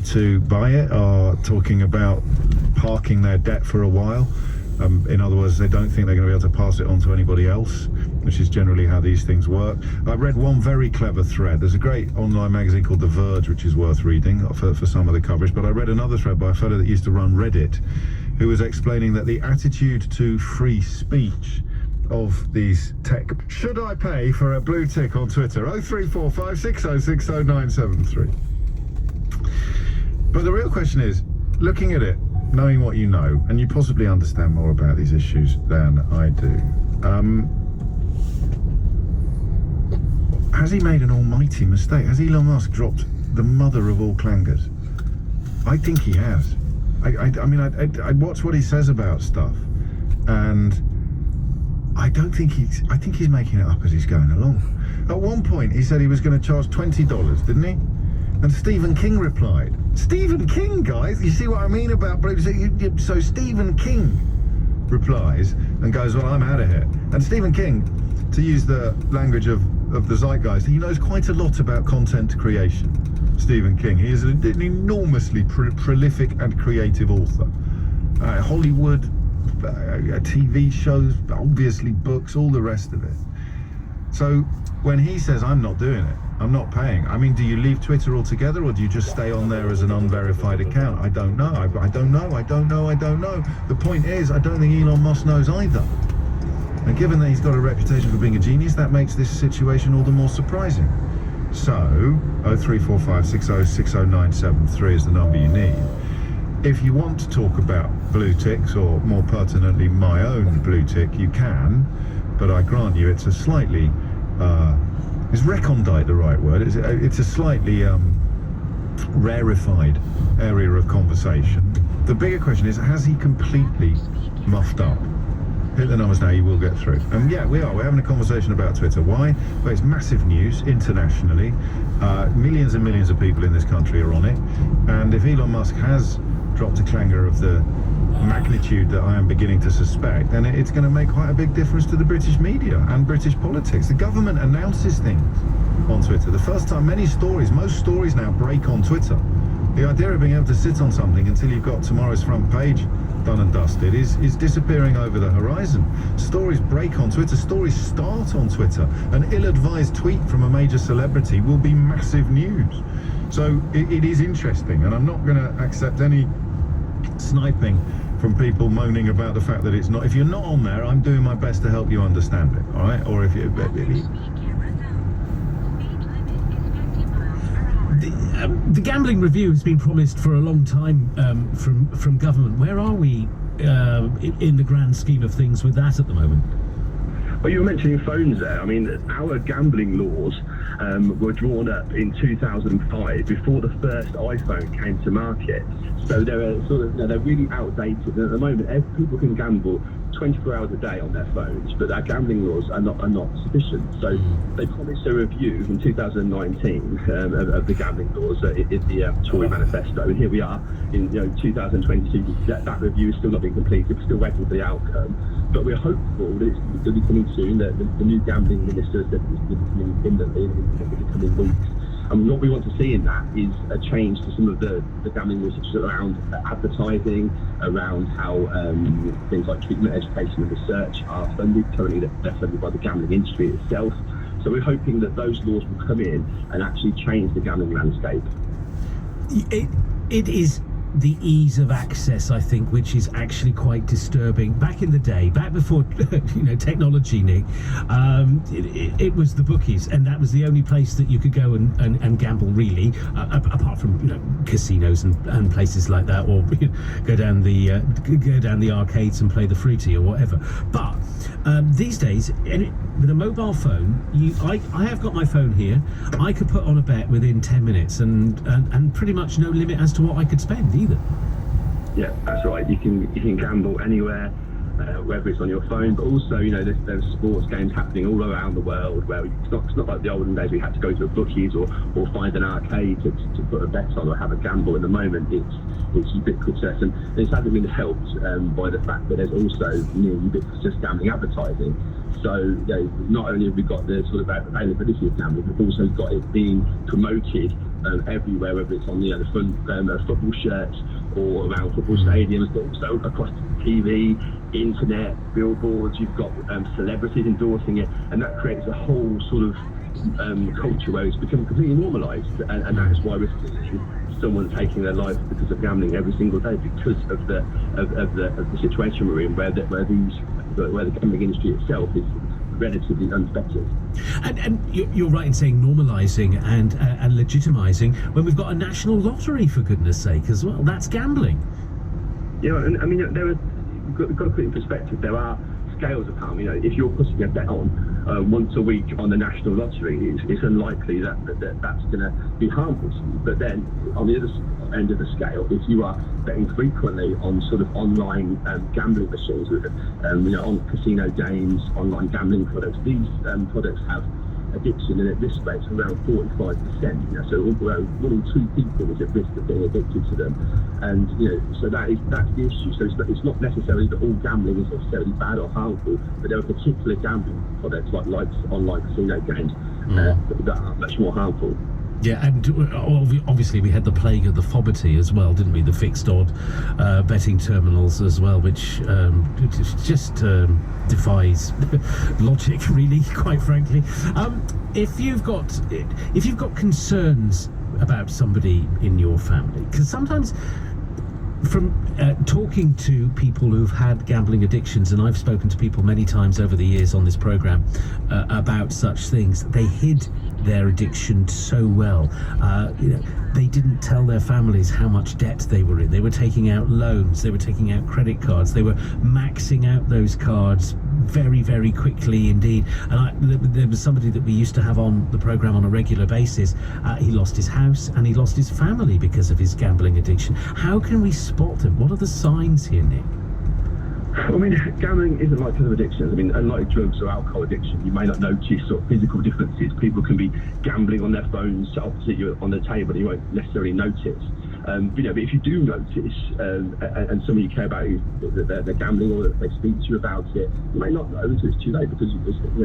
To buy it are talking about parking their debt for a while. In other words, they don't think they're going to be able to pass it on to anybody else, which is generally how these things work. I read one very clever thread. There's a great online magazine called The Verge, which is worth reading for some of the coverage, but I read another thread by a fellow that used to run Reddit, who was explaining that the attitude to free speech of these tech... Should I pay for a blue tick on Twitter? 03456060973. But the real question is, looking at it, knowing what you know, and you possibly understand more about these issues than I do, has he made an almighty mistake? Has Elon Musk dropped the mother of all clangers? I think he has. I mean, I watch what he says about stuff, and I think he's making it up as he's going along. At one point, he said he was going to charge $20, didn't he? And Stephen King replied. Stephen King, guys, you see what I mean about blue? So Stephen King replies and goes, well, I'm out of here. And Stephen King, to use the language of the zeitgeist, he knows quite a lot about content creation. Stephen King, he is an enormously prolific and creative author. Hollywood, TV shows, obviously books, all the rest of it. So when he says, I'm not doing it, I'm not paying, I mean, do you leave Twitter altogether, or do you just stay on there as an unverified account? I don't know. I don't know. The point is, I don't think Elon Musk knows either. And given that he's got a reputation for being a genius, that makes this situation all the more surprising. So, 03456060973 is the number you need. If you want to talk about blue ticks, or more pertinently, my own blue tick, you can, but I grant you it's a slightly... is recondite the right word? It's a slightly rarefied area of conversation. The bigger question is, has he completely muffed up? Hit the numbers now, you will get through. And yeah, we're having a conversation about Twitter. Why? Well, it's massive news internationally. Millions and millions of people in this country are on it. And if Elon Musk has dropped a clanger of the magnitude that I am beginning to suspect, then it's going to make quite a big difference to the British media and British politics. The government announces things on Twitter. The first time most stories now break on Twitter. The idea of being able to sit on something until you've got tomorrow's front page done and dusted is disappearing over the horizon. Stories break on Twitter. Stories start on Twitter. An ill-advised tweet from a major celebrity will be massive news. So it is interesting, and I'm not going to accept any sniping from people moaning about the fact that it's not. If you're not on there, I'm doing my best to help you understand it, all right? Or if you... The gambling review has been promised for a long time from government. Where are we in the grand scheme of things with that at the moment? Well, you were mentioning phones there. I mean, our gambling laws were drawn up in 2005, before the first iPhone came to market. So they're they're really outdated. And at the moment, people can gamble 24 hours a day on their phones, but our gambling laws are not sufficient. So they promised a review in 2019 of the gambling laws in the Tory manifesto, and here we are in 2022. That review is still not being completed. We're still waiting for the outcome, but we're hopeful that it's going to be coming soon. That the new gambling minister said it's going to be coming imminently in the coming weeks. And what we want to see in that is a change to some of the gambling rules, such as around advertising, around how things like treatment, education and research are funded. Currently they're funded by the gambling industry itself. So we're hoping that those laws will come in and actually change the gambling landscape. It is the ease of access, I think, which is actually quite disturbing. Back in the day, back before technology, Nick, it was the bookies, and that was the only place that you could go and gamble, really, apart from casinos and places like that, or go down the arcades and play the fruity or whatever. But these days, with a mobile phone, I have got my phone here. I could put on a bet within 10 minutes and pretty much no limit as to what I could spend either. Yeah, that's right. You can gamble anywhere, whether it's on your phone, but also there's sports games happening all around the world where it's not like the olden days we had to go to a bookies or find an arcade to put a bet on or have a gamble. In the moment it's ubiquitous, and this hasn't been helped by the fact that there's also ubiquitous gambling advertising. So not only have we got the sort of availability of gambling, we've also got it being promoted everywhere, whether it's on the front football shirts or around football stadiums, but also across TV, internet, billboards. You've got celebrities endorsing it, and that creates a whole sort of culture where it's become completely normalised, and that is why we're seeing someone taking their life because of gambling every single day, because of the situation we're in, where the gambling industry itself is relatively unfettered. And you're right in saying normalising and legitimising when we've got a national lottery, for goodness sake, as well. That's gambling. Yeah, and I mean, you've got to put it in perspective. There are scales of harm. If you're putting a bet on once a week on the national lottery, it's unlikely that that's going to be harmful to you. But then on the other end of the scale, if you are betting frequently on sort of online gambling machines, on casino games, online gambling products, these products have addiction, and at this rate it's around 45%. So one in 2 people is at risk of being addicted to them, and so that's the issue. So it's not necessarily that all gambling is necessarily bad or harmful, but there are particular gambling products like online casino games that are much more harmful. Yeah, and obviously we had the plague of the Foberty as well, didn't we? The fixed odd betting terminals as well, which just defies logic, really, quite frankly. If you've got concerns about somebody in your family, because sometimes from talking to people who've had gambling addictions, and I've spoken to people many times over the years on this program about such things, they hid their addiction so well. They didn't tell their families how much debt they were in. They were taking out loans, they were taking out credit cards, they were maxing out those cards very, very quickly indeed. And there was somebody that we used to have on the program on a regular basis. He lost his house and he lost his family because of his gambling addiction. How can we spot them? What are the signs here, Nick? I mean, gambling isn't like other addictions. I mean, unlike drugs or alcohol addiction, you may not notice sort of physical differences. People can be gambling on their phones opposite you on the table, and you won't necessarily notice. But if you do notice, and somebody you care about, they're gambling, or they speak to you about it, you may not know until it's too late, because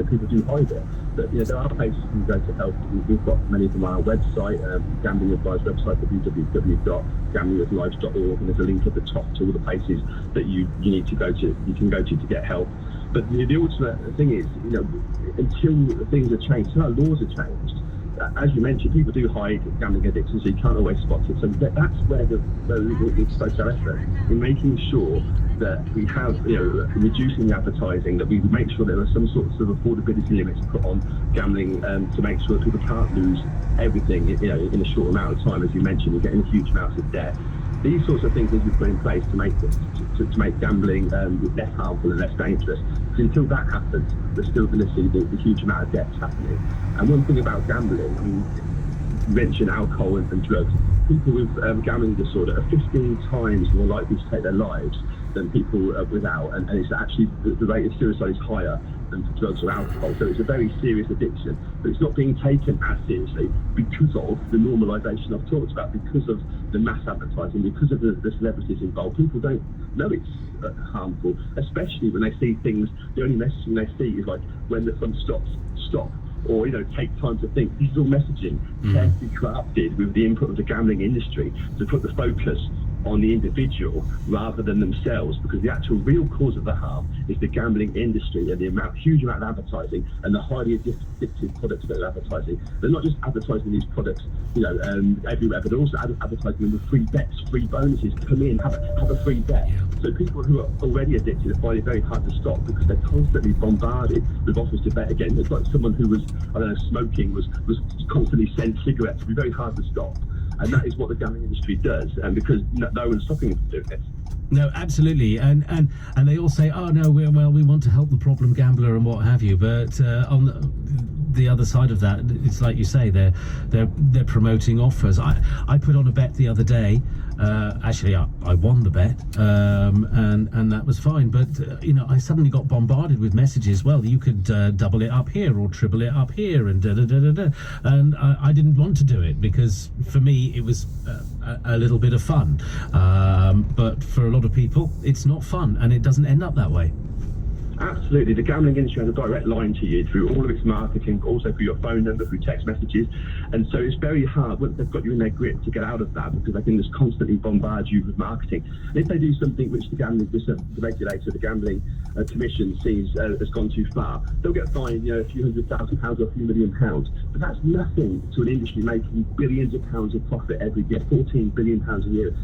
people do hide it. But there are places you can go to help. We've got many of them on our website, Gambling Advice website, www.gamblingadvice.org, and there's a link at the top to all the places that you need to go to. You can go to get help. But the ultimate thing is, until things are changed, until our laws are changed, as you mentioned, people do hide gambling addiction, so you can't always spot it. So that's where we focus our effort, in making sure that we have, reducing the advertising, that we make sure there are some sorts of affordability limits put on gambling, to make sure that people can't lose everything, in a short amount of time. As you mentioned, you're getting huge amounts of debt. These sorts of things need to be put in place to make gambling less harmful and less dangerous. So until that happens, we're still going to see the huge amount of debts happening. And one thing about gambling, I mean, you mentioned alcohol and drugs. People with gambling disorder are 15 times more likely to take their lives than people without, and it's actually the rate of suicide is higher than for drugs or alcohol. So it's a very serious addiction, but it's not being taken as seriously because of the normalisation I've talked about, because of the mass advertising, because of the celebrities involved. People don't know it's harmful, especially when they see things. The only messaging they see is like, when the fun stops, stop. Or, take time to think. This is all messaging carefully crafted with the input of the gambling industry to put the focus on the individual rather than themselves, because the actual real cause of the harm is the gambling industry and the huge amount of advertising and the highly addictive products that they're advertising. They're not just advertising these products, everywhere, but also advertising them with free bets, free bonuses. Come in, have a free bet. Yeah. So people who are already addicted find it very hard to stop, because they're constantly bombarded with offers to bet again. It's like someone who was, smoking, was constantly sent cigarettes. It'd be very hard to stop. And that is what the gambling industry does, and because no one's stopping them from doing this. No, absolutely, and they all say, "Oh no, we want to help the problem gambler and what have you." But on the other side of that, it's like you say, they're promoting offers. I put on a bet the other day. Actually, I won the bet, and that was fine. But I suddenly got bombarded with messages. Well, you could double it up here or triple it up here, and and I didn't want to do it, because for me it was a little bit of fun. But for a lot of people, it's not fun, and it doesn't end up that way. Absolutely. The gambling industry has a direct line to you through all of its marketing, also through your phone number, through text messages. And so it's very hard, once they've got you in their grip, to get out of that, because they can just constantly bombard you with marketing. And if they do something which the regulator, the gambling commission sees has gone too far, they'll get fined, a few £100,000 or a few £1 million. But that's nothing to an industry making billions of pounds of profit every year. £14 billion a year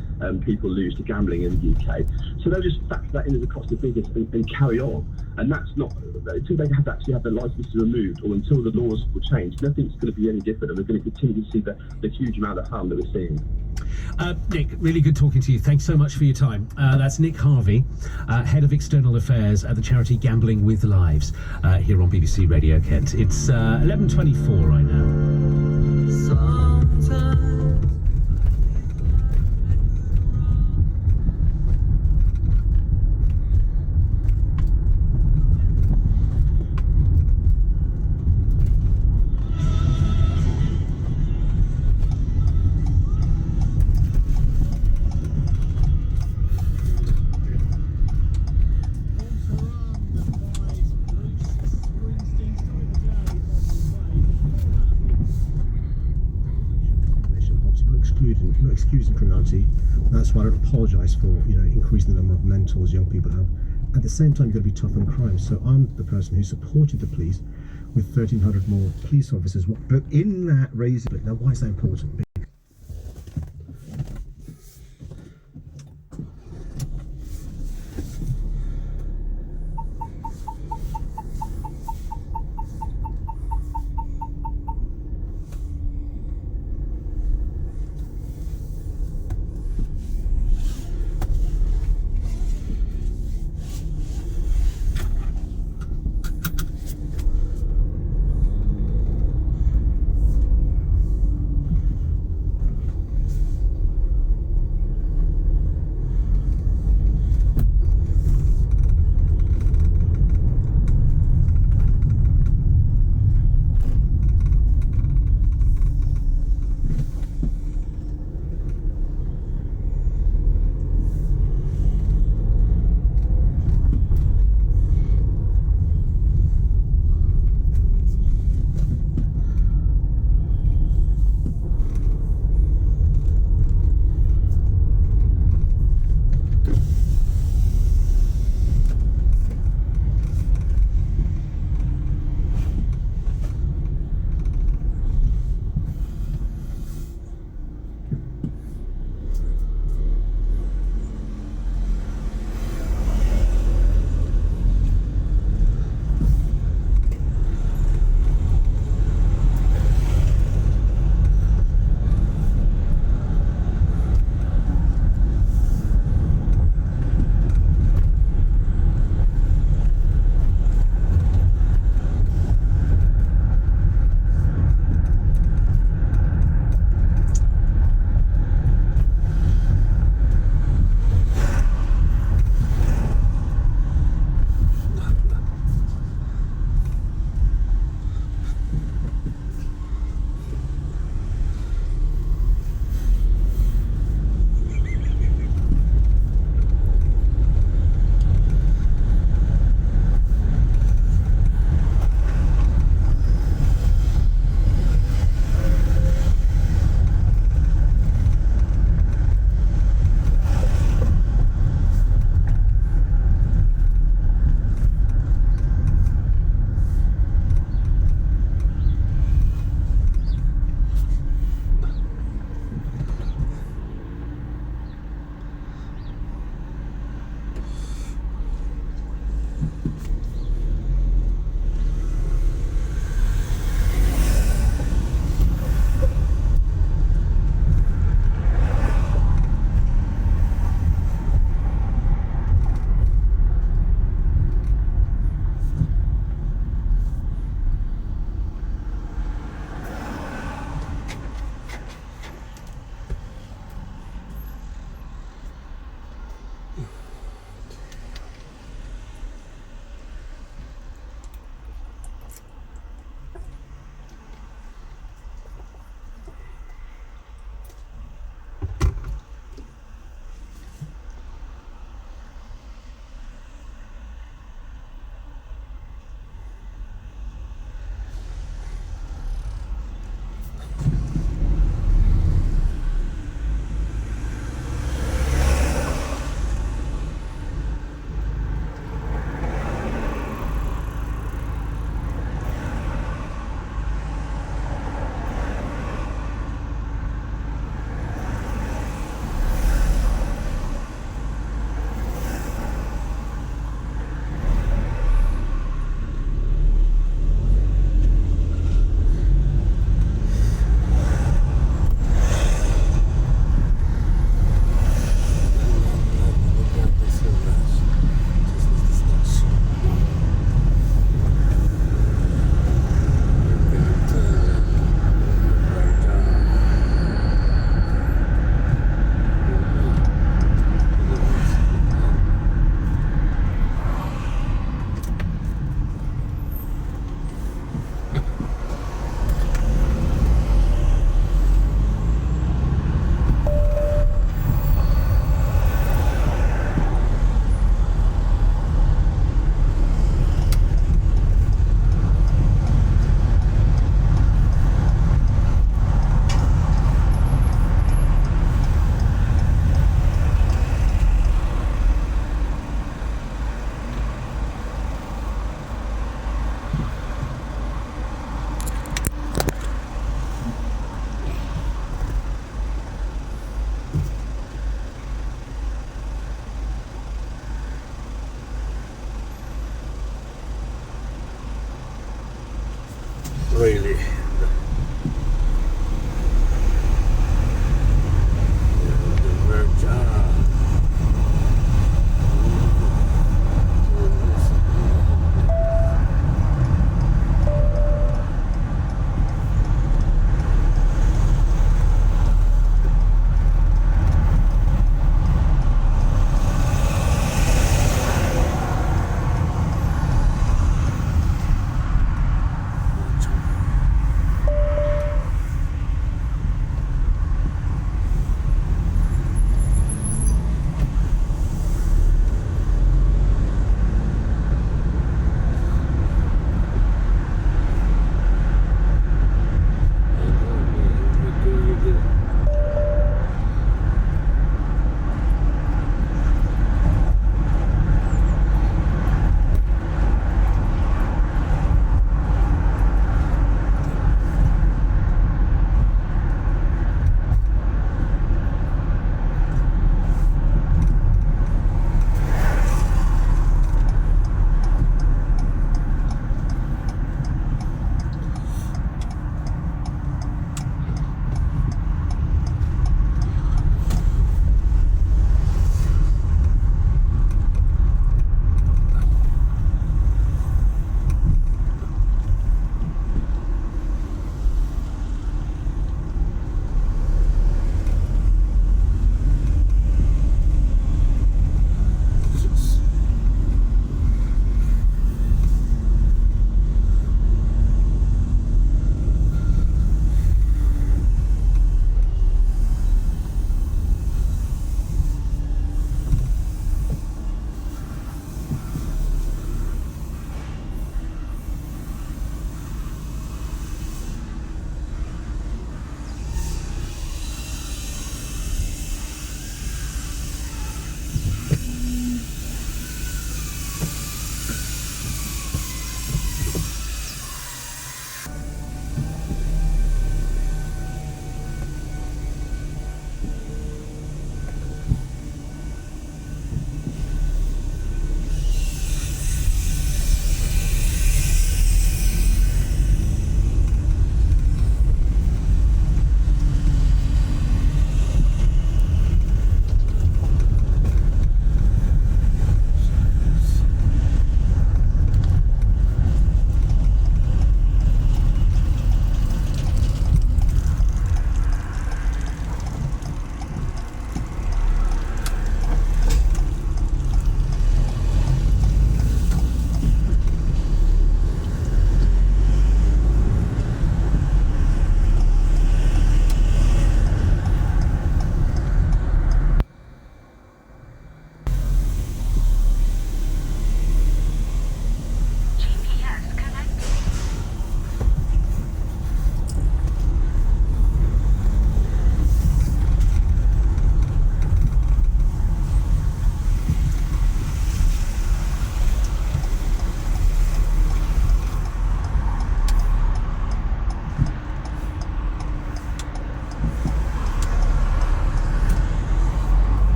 people lose to gambling in the UK. So they'll just factor that into the cost of business and carry on. And that's not, until they actually have their licenses removed, or until the laws will change, nothing's going to be any different, and we're going to continue to see the huge amount of harm that we're seeing. Nick, really good talking to you. Thanks so much for your time. That's Nick Harvey, Head of External Affairs at the charity Gambling with Lives, here on BBC Radio Kent. It's 11:24 right now. Sometimes not excusing criminality. That's why I don't apologise for increasing the number of mentors young people have. At the same time, you've got to be tough on crime. So I'm the person who supported the police with 1,300 more police officers. But in that raising, now why is that important?